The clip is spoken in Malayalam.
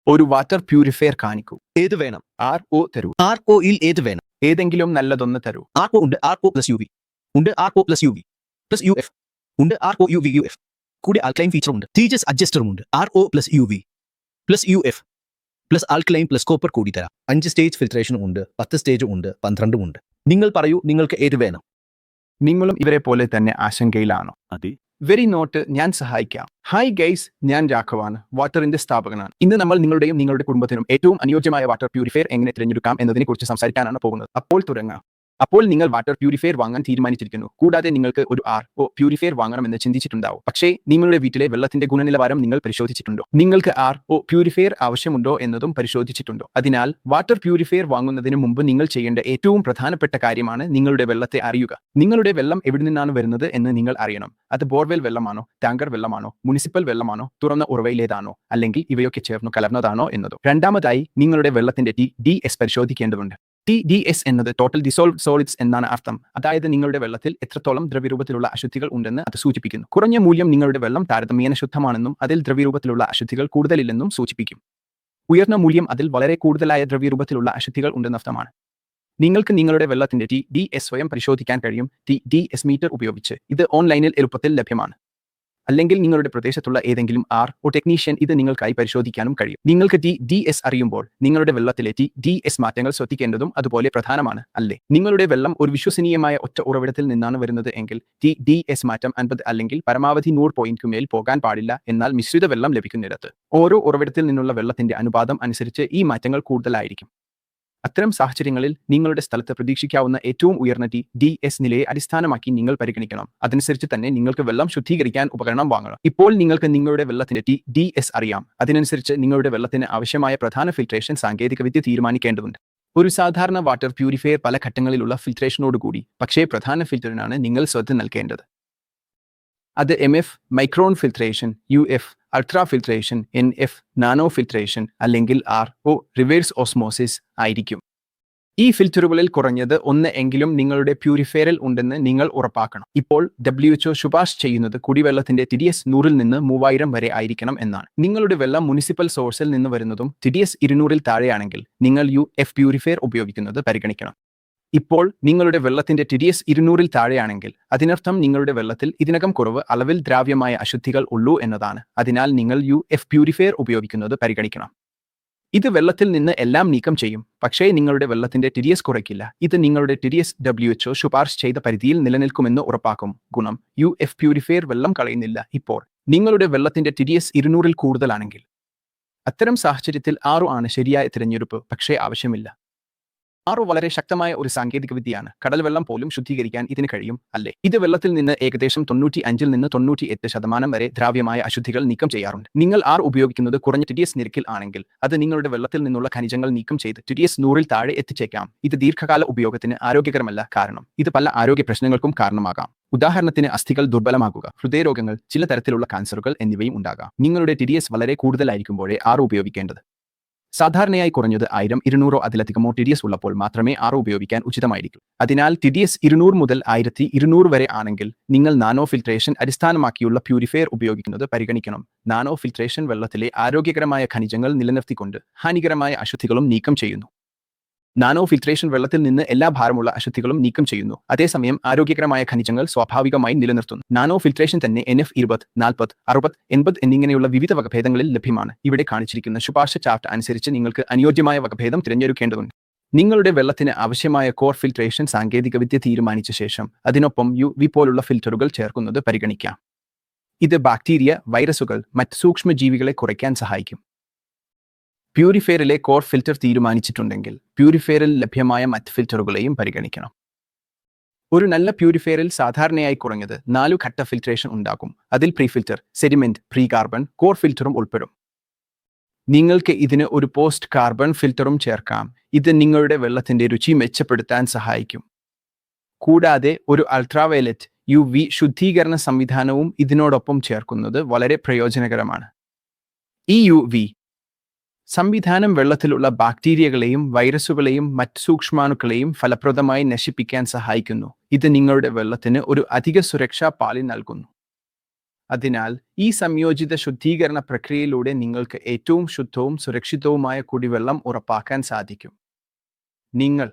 ഒരു വാട്ടർ പ്യൂരിഫയർ കാണിക്കൂ. ഏത് വേണം? RO തരൂ. ROയിൽ ഏത് വേണം? ഏതെങ്കിലും നല്ലതൊന്ന് തരൂ. RO ഉണ്ട്. RO പ്ലസ് UV ഉണ്ട്. RO plus UV plus UF ഉണ്ട്. RO UV UF കൂടെ ആൽക്കലൈൻ ഫീച്ചർ ഉണ്ട്. ടീച്ചേഴ്സ് അഡ്ജസ്റ്ററും ഉണ്ട്. RO plus UV plus UF plus alkaline plus copper കൂടി തരാം. 5 സ്റ്റേജ് ഫിൽട്രേഷനും ഉണ്ട്. 10 സ്റ്റേജും ഉണ്ട്. 12 ഉണ്ട്. നിങ്ങൾ പറയൂ, നിങ്ങൾക്ക് ഏത് വേണം? നിങ്ങളും ഇവരെ പോലെ തന്നെ ആശങ്കയിലാണോ? അതെ. വെരി നോട്ട്, ഞാൻ സഹായിക്കാം. ഹായ് ഗൈസ്, ഞാൻ രാഘവാണ്, വാട്ടറിന്റെ സ്ഥാപകനാണ്. ഇന്ന് നമ്മൾ നിങ്ങളുടെയും നിങ്ങളുടെ കുടുംബത്തിനും ഏറ്റവും അനുയോജ്യമായ വാട്ടർ പ്യൂരിഫയർ എങ്ങനെ തിരഞ്ഞെടുക്കാം എന്നതിനെക്കുറിച്ച് സംസാരിക്കാനാണ് പോകുന്നത്. അപ്പോൾ തുടങ്ങാം. അപ്പോൾ നിങ്ങൾ വാട്ടർ പ്യൂരിഫയർ വാങ്ങാൻ തീരുമാനിച്ചിരിക്കുന്നു. കൂടാതെ നിങ്ങൾക്ക് ഒരു RO പ്യൂരിഫയർ വാങ്ങണമെന്ന് ചിന്തിച്ചിട്ടുണ്ടാവും. പക്ഷേ നിങ്ങളുടെ വീട്ടിലെ വെള്ളത്തിന്റെ ഗുണനിലവാരം നിങ്ങൾ പരിശോധിച്ചിട്ടുണ്ടോ? നിങ്ങൾക്ക് RO പ്യൂരിഫയർ ആവശ്യമുണ്ടോ എന്നതും പരിശോധിച്ചിട്ടുണ്ടോ? അതിനാൽ വാട്ടർ പ്യൂരിഫയർ വാങ്ങുന്നതിന് മുമ്പ് നിങ്ങൾ ചെയ്യേണ്ട ഏറ്റവും പ്രധാനപ്പെട്ട കാര്യമാണ് നിങ്ങളുടെ വെള്ളത്തെ അറിയുക. നിങ്ങളുടെ വെള്ളം എവിടെ നിന്നാണ് വരുന്നത് എന്ന് നിങ്ങൾ അറിയണം. അത് ബോർവെൽ വെള്ളമാണോ, ടാങ്കർ വെള്ളമാണോ, മുനിസിപ്പൽ വെള്ളമാണോ, തുറന്ന ഉറവയിലേതാണോ, അല്ലെങ്കിൽ ഇവയൊക്കെ ചേർന്നു കലർന്നതാണോ എന്നതോ. രണ്ടാമതായി നിങ്ങളുടെ വെള്ളത്തിന്റെ TDS പരിശോധിക്കേണ്ടതുണ്ട്. TDS എന്നത് ടോട്ടൽ ഡിസോൾവ്ഡ് സോളിഡ്സ് എന്നാണ് അർത്ഥം. അതായത് നിങ്ങളുടെ വെള്ളത്തിൽ എത്രത്തോളം ദ്രവ്യരൂപത്തിലുള്ള അശുദ്ധികൾ ഉണ്ടെന്ന് അത് സൂചിപ്പിക്കുന്നു. കുറഞ്ഞ മൂല്യം നിങ്ങളുടെ വെള്ളം താരതമ്യേന ശുദ്ധമാണെന്നും അതിൽ ദ്രവ്യരൂപത്തിലുള്ള അശുദ്ധികൾ കൂടുതലില്ലെന്നും സൂചിപ്പിക്കും. ഉയർന്ന മൂല്യം അതിൽ വളരെ കൂടുതലായ ദ്രവ്യരൂപത്തിലുള്ള അശുദ്ധികൾ ഉണ്ടെന്നർത്ഥമാണ്. നിങ്ങൾക്ക് നിങ്ങളുടെ വെള്ളത്തിന്റെ TDS സ്വയം പരിശോധിക്കാൻ കഴിയും. TDS മീറ്റർ ഉപയോഗിച്ച്. ഇത് ഓൺലൈനിൽ എളുപ്പത്തിൽ ലഭ്യമാണ്. അല്ലെങ്കിൽ നിങ്ങളുടെ പ്രദേശത്തുള്ള ഏതെങ്കിലും RO ടെക്നീഷ്യൻ ഇത് നിങ്ങൾക്കായി പരിശോധിക്കാനും കഴിയും. നിങ്ങൾക്ക് TDS അറിയുമ്പോൾ നിങ്ങളുടെ വെള്ളത്തിലെ TDS മാറ്റങ്ങൾ ശ്രദ്ധിക്കേണ്ടതും അതുപോലെ പ്രധാനമാണ്, അല്ലേ? നിങ്ങളുടെ വെള്ളം ഒരു വിശ്വസനീയമായ ഒറ്റ ഉറവിടത്തിൽ നിന്നാണ് വരുന്നത് എങ്കിൽ TDS മാറ്റം 50 അല്ലെങ്കിൽ പരമാവധി 100 പോയിന്റിനു മേൽ പോകാൻ പാടില്ല. എന്നാൽ മിശ്രിത വെള്ളം ലഭിക്കുന്നിടത്ത് ഓരോ ഉറവിടത്തിൽ നിന്നുള്ള വെള്ളത്തിന്റെ അനുപാതം അനുസരിച്ച് ഈ മാറ്റങ്ങൾ കൂടുതലായിരിക്കും. അത്തരം സാഹചര്യങ്ങളിൽ നിങ്ങളുടെ സ്ഥലത്ത് പ്രതീക്ഷിക്കാവുന്ന ഏറ്റവും ഉയർന്ന TDS നിലയെ അടിസ്ഥാനമാക്കി നിങ്ങൾ പരിഗണിക്കണം. അതനുസരിച്ച് തന്നെ നിങ്ങൾക്ക് വെള്ളം ശുദ്ധീകരിക്കാൻ ഉപകരണം വാങ്ങണം. ഇപ്പോൾ നിങ്ങൾക്ക് നിങ്ങളുടെ വെള്ളത്തിന്റെ TDS അറിയാം. അതിനനുസരിച്ച് നിങ്ങളുടെ വെള്ളത്തിന് ആവശ്യമായ പ്രധാന ഫിൽട്രേഷൻ സാങ്കേതികവിദ്യ തീരുമാനിക്കേണ്ടതുണ്ട്. ഒരു സാധാരണ വാട്ടർ പ്യൂരിഫയർ പല ഘട്ടങ്ങളിലുള്ള ഫിൽട്രേഷനോടുകൂടി, പക്ഷേ പ്രധാന ഫിൽറ്ററിനാണ് നിങ്ങൾ ശ്രദ്ധ നൽകേണ്ടത്. അത് MF micron filtration, UF ultra filtration, NF nano filtration അല്ലെങ്കിൽ RO റിവേഴ്സ് ഓസ്മോസിസ് ആയിരിക്കും. ഈ ഫിൽറ്ററുകളിൽ കുറഞ്ഞത് ഒന്ന് എങ്കിലും നിങ്ങളുടെ പ്യൂരിഫയറിൽ ഉണ്ടെന്ന് നിങ്ങൾ ഉറപ്പാക്കണം. ഇപ്പോൾ WHO ശുപാർശ ചെയ്യുന്നത് കുടിവെള്ളത്തിന്റെ TDS 100-ൽ നിന്ന് 3000 വരെ ആയിരിക്കണം എന്നാണ്. നിങ്ങളുടെ വെള്ളം മുനിസിപ്പൽ സോഴ്സിൽ നിന്ന് വരുന്നതും TDS 200-ൽ താഴെയാണെങ്കിൽ നിങ്ങൾ UF പ്യൂരിഫയർ ഉപയോഗിക്കുന്നത് പരിഗണിക്കണം. ഇപ്പോൾ നിങ്ങളുടെ വെള്ളത്തിന്റെ TDS 200-ൽ താഴെയാണെങ്കിൽ അതിനർത്ഥം നിങ്ങളുടെ വെള്ളത്തിൽ ഇതിനകം കുറവ് അളവിൽ ദ്രാവ്യമായ അശുദ്ധികൾ ഉള്ളൂ എന്നതാണ്. അതിനാൽ നിങ്ങൾ UF പ്യൂരിഫയർ ഉപയോഗിക്കുന്നത് പരിഗണിക്കണം. ഇത് വെള്ളത്തിൽ നിന്ന് എല്ലാം നീക്കം ചെയ്യും, പക്ഷേ നിങ്ങളുടെ വെള്ളത്തിന്റെ TDS കുറയ്ക്കില്ല. ഇത് നിങ്ങളുടെ TDS WHO ശുപാർശ ചെയ്ത പരിധിയിൽ നിലനിൽക്കുമെന്ന് ഉറപ്പാക്കും. ഗുണം: UF പ്യൂരിഫയർ വെള്ളം കളയുന്നില്ല. ഇപ്പോൾ നിങ്ങളുടെ വെള്ളത്തിന്റെ TDS 200-ൽ കൂടുതലാണെങ്കിൽ അത്തരം സാഹചര്യത്തിൽ RO ആണ് ശരിയായ തിരഞ്ഞെടുപ്പ്, പക്ഷേ ആവശ്യമില്ല. RO വളരെ ശക്തമായ ഒരു സാങ്കേതികവിദ്യയാണ്. കടൽ വെള്ളം പോലും ശുദ്ധീകരിക്കാൻ ഇതിന് കഴിയും, അല്ലേ? ഇത് വെള്ളത്തിൽ നിന്ന് ഏകദേശം 95-ൽ നിന്ന് 98% വരെ ദ്രാവ്യമായ അശുദ്ധികൾ നീക്കം ചെയ്യാറുണ്ട്. നിങ്ങൾ RO ഉപയോഗിക്കുന്നത് കുറഞ്ഞ TDS നിരക്കിൽ ആണെങ്കിൽ അത് നിങ്ങളുടെ വെള്ളത്തിൽ നിന്നുള്ള ഖനിജങ്ങൾ നീക്കം ചെയ്ത് TDS 100-ൽ താഴെ എത്തിച്ചേക്കാം. ഇത് ദീർഘകാല ഉപയോഗത്തിന് ആരോഗ്യകരമല്ല, കാരണം ഇത് പല ആരോഗ്യ പ്രശ്നങ്ങൾക്കും കാരണമാകാം. ഉദാഹരണത്തിന് അസ്ഥികൾ ദുർബലമാകുക, ഹൃദയരോഗങ്ങൾ, ചില തരത്തിലുള്ള കാൻസറുകൾ എന്നിവയും ഉണ്ടാകാം. നിങ്ങളുടെ TDS വളരെ കൂടുതലായിരിക്കുമ്പോഴേ RO ഉപയോഗിക്കേണ്ടത്. സാധാരണയായി കുറഞ്ഞത് 1000, 200 അതിലധികമോ TDS ഉള്ളപ്പോൾ മാത്രമേ RO ഉപയോഗിക്കാൻ ഉചിതമായിരിക്കൂ. അതിനാൽ TDS 200 മുതൽ 1200 വരെ ആണെങ്കിൽ നിങ്ങൾ നാനോ ഫിൽട്രേഷൻ അടിസ്ഥാനമാക്കിയുള്ള പ്യൂരിഫയർ ഉപയോഗിക്കുന്നത് പരിഗണിക്കണം. നാനോ ഫിൽട്രേഷൻ വെള്ളത്തിലെ ആരോഗ്യകരമായ ഖനിജങ്ങൾ നിലനിർത്തിക്കൊണ്ട് ഹാനികരമായ അശുദ്ധികളും നീക്കം ചെയ്യുന്നു. നാനോ ഫിൽട്രേഷൻ വെള്ളത്തിൽ നിന്ന് എല്ലാ ഭാരമുള്ള അശുദ്ധികളും നീക്കം ചെയ്യുന്നു, അതേസമയം ആരോഗ്യകരമായ ഖനിജങ്ങൾ സ്വാഭാവികമായി നിലനിർത്തുന്നു. നാനോ ഫിൽട്രേഷൻ തന്നെ NF 20, 40, 60, 80 എന്നിങ്ങനെയുള്ള വിവിധ വകഭേദങ്ങളിൽ ലഭ്യമാണ്. ഇവിടെ കാണിച്ചിരിക്കുന്ന ശുപാർശ ചാർട്ട് അനുസരിച്ച് നിങ്ങൾക്ക് അനുയോജ്യമായ വകഭേദം തിരഞ്ഞെടുക്കേണ്ടതുണ്ട്. നിങ്ങളുടെ വെള്ളത്തിന് ആവശ്യമായ കോർ ഫിൽട്രേഷൻ സാങ്കേതികവിദ്യ തീരുമാനിച്ച ശേഷം അതിനൊപ്പം UV പോലുള്ള ഫിൽറ്ററുകൾ ചേർക്കുന്നത് പരിഗണിക്കാം. ഇത് ബാക്ടീരിയ, വൈറസുകൾ, മറ്റ് സൂക്ഷ്മജീവികളെ കുറയ്ക്കാൻ സഹായിക്കും. പ്യൂരിഫയറിലെ കോർ ഫിൽറ്റർ തീരുമാനിച്ചിട്ടുണ്ടെങ്കിൽ പ്യൂരിഫയറിൽ ലഭ്യമായ മറ്റ് ഫിൽറ്ററുകളെയും പരിഗണിക്കണം. ഒരു നല്ല പ്യൂരിഫയറിൽ സാധാരണയായി കുറഞ്ഞത് 4 ഘട്ട ഫിൽട്രേഷൻ ഉണ്ടാകും. അതിൽ പ്രീഫിൽറ്റർ, സെഡിമെന്റ്, പ്രീ കാർബൺ, കോർ ഫിൽറ്ററും ഉൾപ്പെടും. നിങ്ങൾക്ക് ഇതിന് ഒരു പോസ്റ്റ് കാർബൺ ഫിൽറ്ററും ചേർക്കാം. ഇത് നിങ്ങളുടെ വെള്ളത്തിന്റെ രുചി മെച്ചപ്പെടുത്താൻ സഹായിക്കും. കൂടാതെ ഒരു അൾട്രാവയലറ്റ് UV ശുദ്ധീകരണ സംവിധാനവും ഇതിനോടൊപ്പം ചേർക്കുന്നത് വളരെ പ്രയോജനകരമാണ്. ഈ UV സംവിധാനം വെള്ളത്തിലുള്ള ബാക്ടീരിയകളെയും വൈറസുകളെയും മറ്റ് സൂക്ഷ്മാണുക്കളെയും ഫലപ്രദമായി നശിപ്പിക്കാൻ സഹായിക്കുന്നു. ഇത് നിങ്ങളുടെ വെള്ളത്തിന് ഒരു അധിക സുരക്ഷാ പാളി നൽകുന്നു. അതിനാൽ ഈ സംയോജിത ശുദ്ധീകരണ പ്രക്രിയയിലൂടെ നിങ്ങൾക്ക് ഏറ്റവും ശുദ്ധവും സുരക്ഷിതവുമായ കുടിവെള്ളം ഉറപ്പാക്കാൻ സാധിക്കും. നിങ്ങൾ